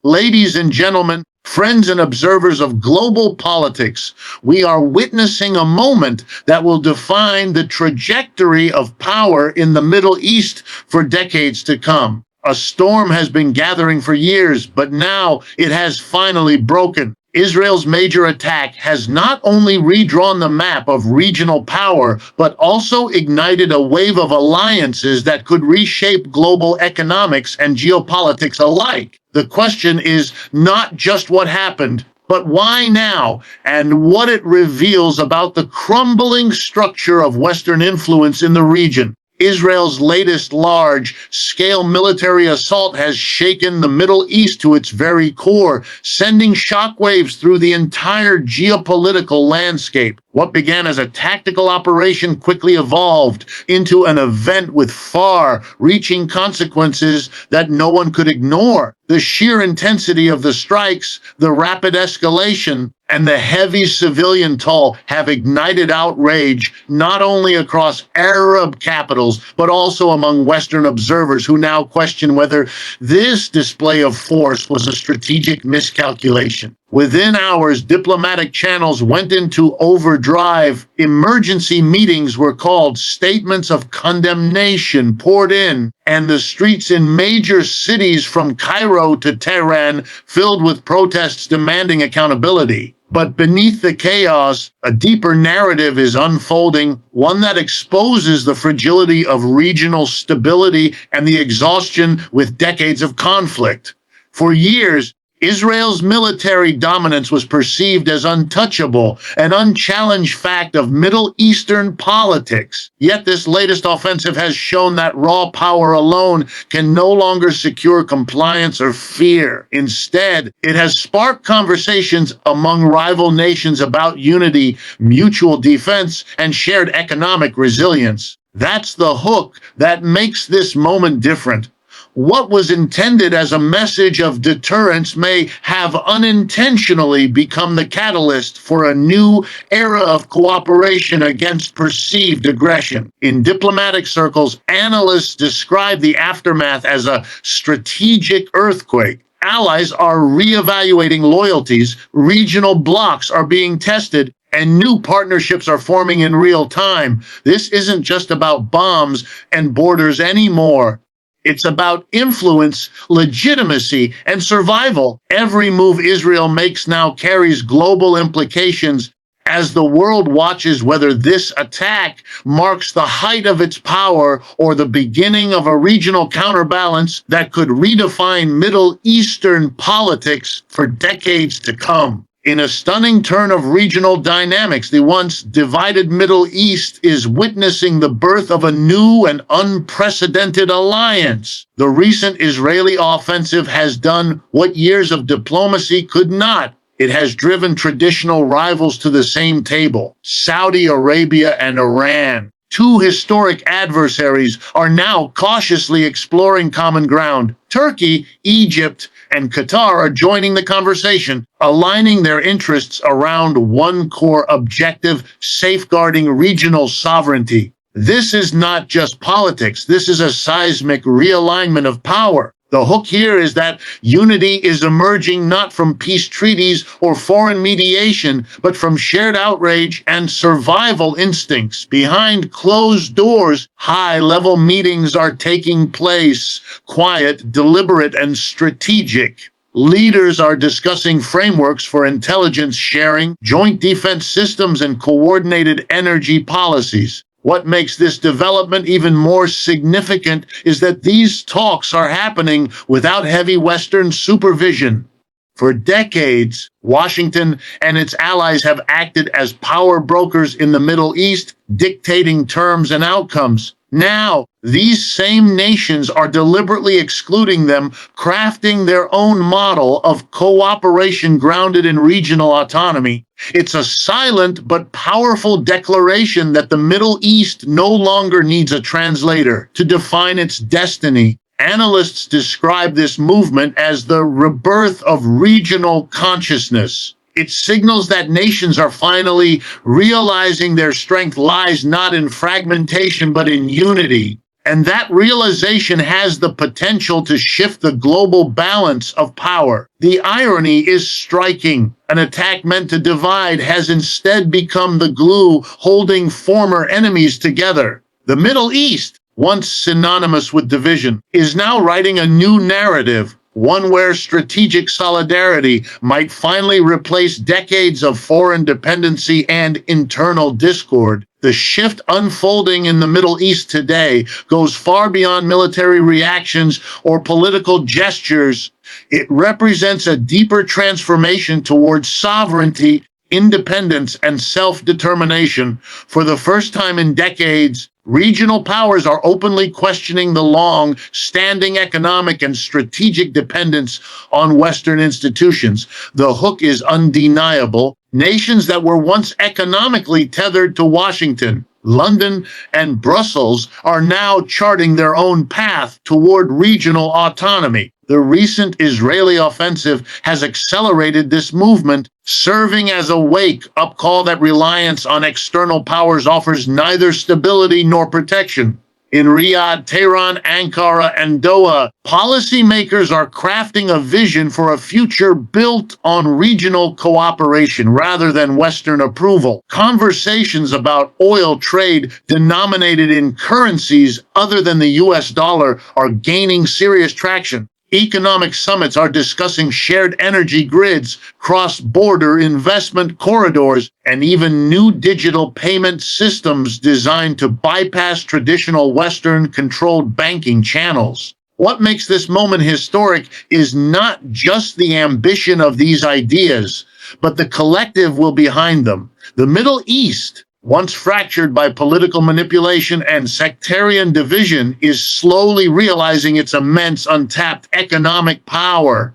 Ladies and gentlemen, friends and observers of global politics, we are witnessing a moment that will define the trajectory of power in the Middle East for decades to come. A storm has been gathering for years, but now it has finally broken. Israel's major attack has not only redrawn the map of regional power, but also ignited a wave of alliances that could reshape global economics and geopolitics alike. The question is not just what happened, but why now, and what it reveals about the crumbling structure of Western influence in the region. Israel's latest large-scale military assault has shaken the Middle East to its very core, sending shockwaves through the entire geopolitical landscape. What began as a tactical operation quickly evolved into an event with far-reaching consequences that no one could ignore. The sheer intensity of the strikes, the rapid escalation, and the heavy civilian toll have ignited outrage not only across Arab capitals, but also among Western observers who now question whether this display of force was a strategic miscalculation. Within hours, diplomatic channels went into overdrive. Emergency meetings were called, statements of condemnation poured in, and the streets in major cities from Cairo to Tehran filled with protests demanding accountability. But beneath the chaos, a deeper narrative is unfolding, one that exposes the fragility of regional stability and the exhaustion with decades of conflict. For years, Israel's military dominance was perceived as untouchable, an unchallenged fact of Middle Eastern politics. Yet this latest offensive has shown that raw power alone can no longer secure compliance or fear. Instead, it has sparked conversations among rival nations about unity, mutual defense, and shared economic resilience. That's the hook that makes this moment different. What was intended as a message of deterrence may have unintentionally become the catalyst for a new era of cooperation against perceived aggression. In diplomatic circles, analysts describe the aftermath as a strategic earthquake. Allies are reevaluating loyalties, regional blocs are being tested, and new partnerships are forming in real time. This isn't just about bombs and borders anymore. It's about influence, legitimacy, and survival. Every move Israel makes now carries global implications as the world watches whether this attack marks the height of its power or the beginning of a regional counterbalance that could redefine Middle Eastern politics for decades to come. In a stunning turn of regional dynamics, the once divided Middle East is witnessing the birth of a new and unprecedented alliance. The recent Israeli offensive has done what years of diplomacy could not. It has driven traditional rivals to the same table. Saudi Arabia and Iran, two historic adversaries, are now cautiously exploring common ground. Turkey, Egypt, and Qatar are joining the conversation, aligning their interests around one core objective: safeguarding regional sovereignty. This is not just politics. This is a seismic realignment of power. The hook here is that unity is emerging not from peace treaties or foreign mediation, but from shared outrage and survival instincts. Behind closed doors, high-level meetings are taking place, quiet, deliberate, and strategic. Leaders are discussing frameworks for intelligence sharing, joint defense systems, and coordinated energy policies. What makes this development even more significant is that these talks are happening without heavy Western supervision. For decades, Washington and its allies have acted as power brokers in the Middle East, dictating terms and outcomes. Now, these same nations are deliberately excluding them, crafting their own model of cooperation grounded in regional autonomy. It's a silent but powerful declaration that the Middle East no longer needs a translator to define its destiny. Analysts describe this movement as the rebirth of regional consciousness. It signals that nations are finally realizing their strength lies not in fragmentation but in unity. And that realization has the potential to shift the global balance of power. The irony is striking. An attack meant to divide has instead become the glue holding former enemies together. The Middle East, once synonymous with division, is now writing a new narrative, one where strategic solidarity might finally replace decades of foreign dependency and internal discord. The shift unfolding in the Middle East today goes far beyond military reactions or political gestures. It represents a deeper transformation towards sovereignty, independence, and self-determination. For the first time in decades, regional powers are openly questioning the long-standing economic and strategic dependence on Western institutions. The hook is undeniable. Nations that were once economically tethered to Washington, London, and Brussels are now charting their own path toward regional autonomy. The recent Israeli offensive has accelerated this movement, serving as a wake-up call that reliance on external powers offers neither stability nor protection. In Riyadh, Tehran, Ankara, and Doha, policymakers are crafting a vision for a future built on regional cooperation rather than Western approval. Conversations about oil trade denominated in currencies other than the US dollar are gaining serious traction. Economic summits are discussing shared energy grids, cross-border investment corridors, and even new digital payment systems designed to bypass traditional Western-controlled banking channels. What makes this moment historic is not just the ambition of these ideas, but the collective will behind them. The Middle East, once fractured by political manipulation and sectarian division, is slowly realizing its immense untapped economic power,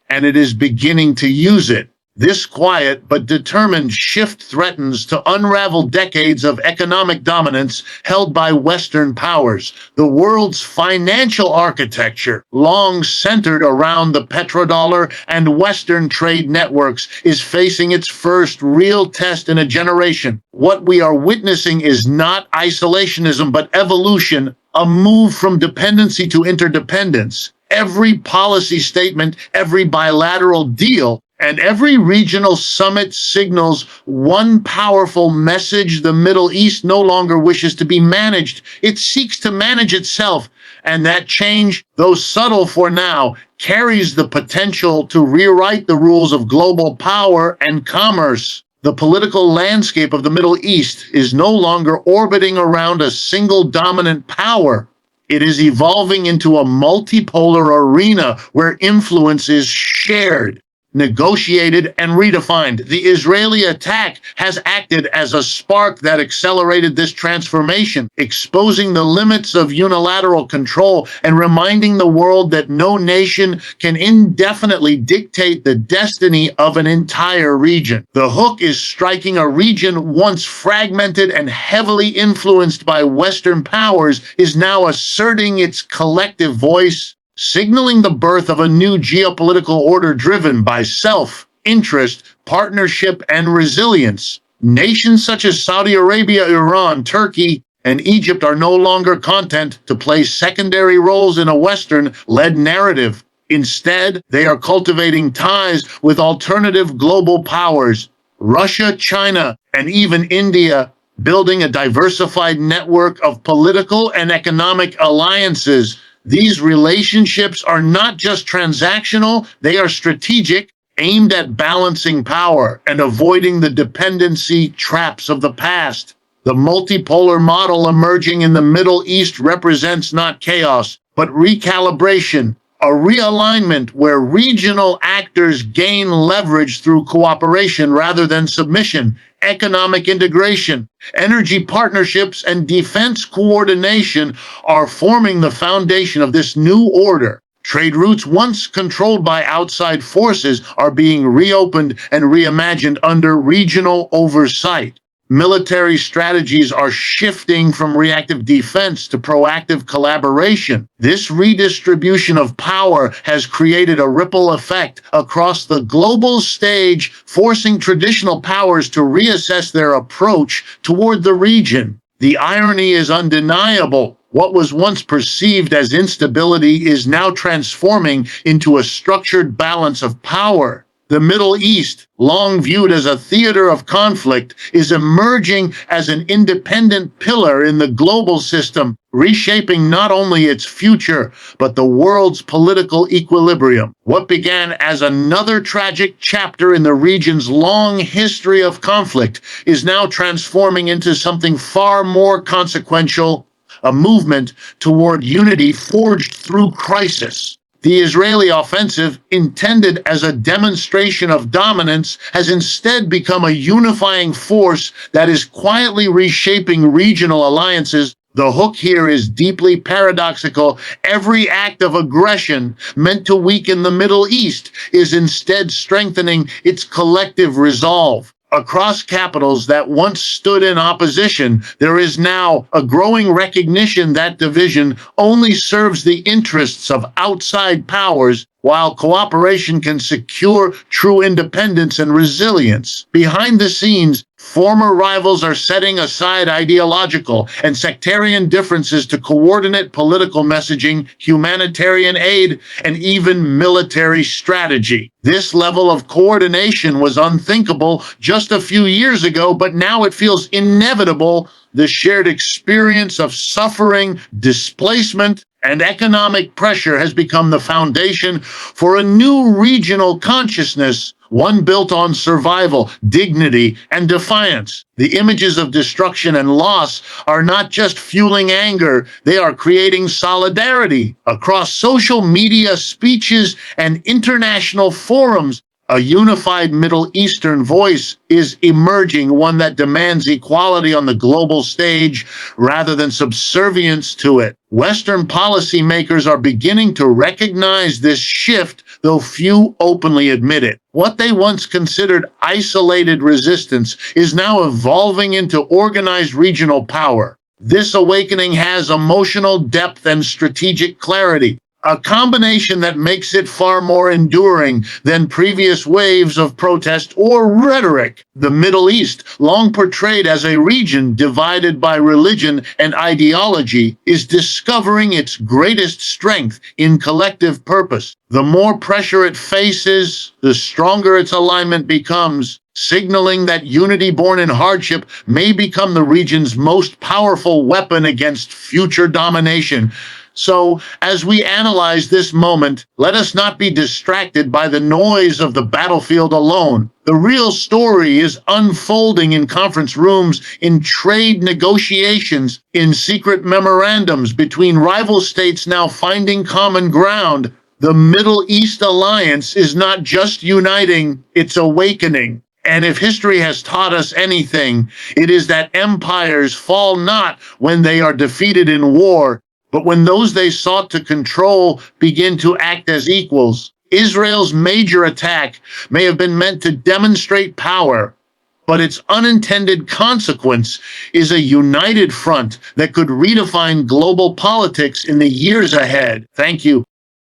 and it is beginning to use it. This quiet but determined shift threatens to unravel decades of economic dominance held by Western powers. The world's financial architecture, long centered around the petrodollar and Western trade networks, is facing its first real test in a generation. What we are witnessing is not isolationism but evolution, a move from dependency to interdependence. Every policy statement, every bilateral deal, and every regional summit signals one powerful message: the Middle East no longer wishes to be managed. It seeks to manage itself. And that change, though subtle for now, carries the potential to rewrite the rules of global power and commerce. The political landscape of the Middle East is no longer orbiting around a single dominant power. It is evolving into a multipolar arena where influence is shared, negotiated, and redefined. The Israeli attack has acted as a spark that accelerated this transformation, exposing the limits of unilateral control and reminding the world that no nation can indefinitely dictate the destiny of an entire region. The hook is striking a region once fragmented and heavily influenced by Western powers is now asserting its collective voice, signaling the birth of a new geopolitical order driven by self-interest, partnership, and resilience. Nations such as Saudi Arabia, Iran, Turkey, and Egypt are no longer content to play secondary roles in a Western-led narrative. Instead, they are cultivating ties with alternative global powers, Russia, China, and even India, building a diversified network of political and economic alliances. These relationships are not just transactional, they are strategic, aimed at balancing power and avoiding the dependency traps of the past. The multipolar model emerging in the Middle East represents not chaos, but recalibration, a realignment where regional actors gain leverage through cooperation rather than submission, economic integration, energy partnerships, and defense coordination are forming the foundation of this new order. Trade routes once controlled by outside forces are being reopened and reimagined under regional oversight. Military strategies are shifting from reactive defense to proactive collaboration. This redistribution of power has created a ripple effect across the global stage, forcing traditional powers to reassess their approach toward the region. The irony is undeniable. What was once perceived as instability is now transforming into a structured balance of power. The Middle East, long viewed as a theater of conflict, is emerging as an independent pillar in the global system, reshaping not only its future, but the world's political equilibrium. What began as another tragic chapter in the region's long history of conflict is now transforming into something far more consequential, a movement toward unity forged through crisis. The Israeli offensive, intended as a demonstration of dominance, has instead become a unifying force that is quietly reshaping regional alliances. The hook here is deeply paradoxical. Every act of aggression meant to weaken the Middle East is instead strengthening its collective resolve. Across capitals that once stood in opposition, there is now a growing recognition that division only serves the interests of outside powers, while cooperation can secure true independence and resilience. Behind the scenes, former rivals are setting aside ideological and sectarian differences to coordinate political messaging, humanitarian aid, and even military strategy. This level of coordination was unthinkable just a few years ago, but now it feels inevitable. The shared experience of suffering, displacement, and economic pressure has become the foundation for a new regional consciousness, one built on survival, dignity, and defiance. The images of destruction and loss are not just fueling anger, they are creating solidarity. Across social media, speeches, and international forums, a unified Middle Eastern voice is emerging, one that demands equality on the global stage rather than subservience to it. Western policymakers are beginning to recognize this shift, though few openly admit it. What they once considered isolated resistance is now evolving into organized regional power. This awakening has emotional depth and strategic clarity, a combination that makes it far more enduring than previous waves of protest or rhetoric. The Middle East, long portrayed as a region divided by religion and ideology, is discovering its greatest strength in collective purpose. The more pressure it faces, the stronger its alignment becomes, signaling that unity born in hardship may become the region's most powerful weapon against future domination. So, as we analyze this moment, let us not be distracted by the noise of the battlefield alone. The real story is unfolding in conference rooms, in trade negotiations, in secret memorandums between rival states now finding common ground. The Middle East alliance is not just uniting, it's awakening. And if history has taught us anything, it is that empires fall not when they are defeated in war, but when those they sought to control begin to act as equals. Israel's major attack may have been meant to demonstrate power, but its unintended consequence is a united front that could redefine global politics in the years ahead. Thank you.